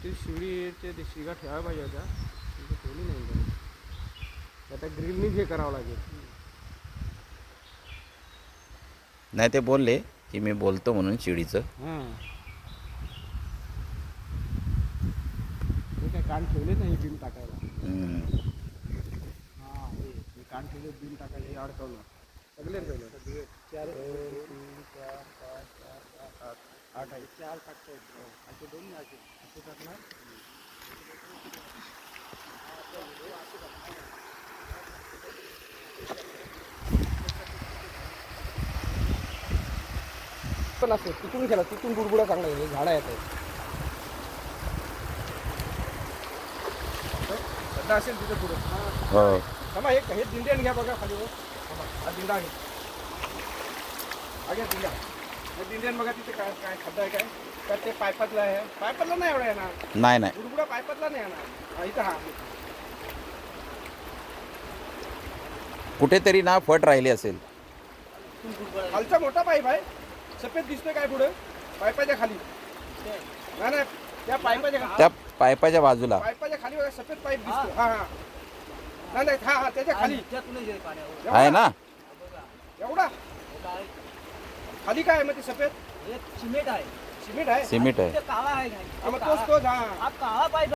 ती शिडीचे ते शिगा ठेवायला पाहिजे होत्या तिथे ठेवली नाही त्यांनी. आता ग्रिलनीच हे करावं लागेल. नाही ते बोलले की मी बोलतो म्हणून शिडीचं. हां ते काय कान ठेवले नाही बिल टाकायला. हां हे कान ठेवले बिल टाकायला हे अडकवलं सगळे ठेवलं. 4 2 3 4 5 6 7 8 8 आहे 4 टाकतो असे दोन असे टाकणार. पण असं तिथून गेला तिथून बुडबुडा चांगला आहे झाडा येत आहे. सध्या असेल तिथे पुढे. हो थांबा हे दिंड्यान घ्या बघा खाली वर. थांबा हा दिंडा आहे. घ्या दिंड्या हे दिंड्यान बघा तिथे काय काय खड्डा आहे काय तर ते पायपातला आहे. पायपातला नाही एवढा येणार. नाही नाही बुडबुडा पायपातला नाही येणार. इथं हा कुठेतरी ना फट राहिली असेल. खालचा मोठा पाईप आहे सफेद दिसतोय काय पुढे पाईपाच्या खाली. नाही नाही त्या त्या पायपाच्या बाजूला पाईपाच्या खाली बघा सफेद पाईप दिसतो. हा हा नाही नाही हा त्याच्या खाली आहे ना. एवढा खाली काय आहे मग ते सफेद सिमेंट आहे. सिमेंट आहे. सिमेंट आहे. काळा आहे. हा, मग तोच हा काळा पाईप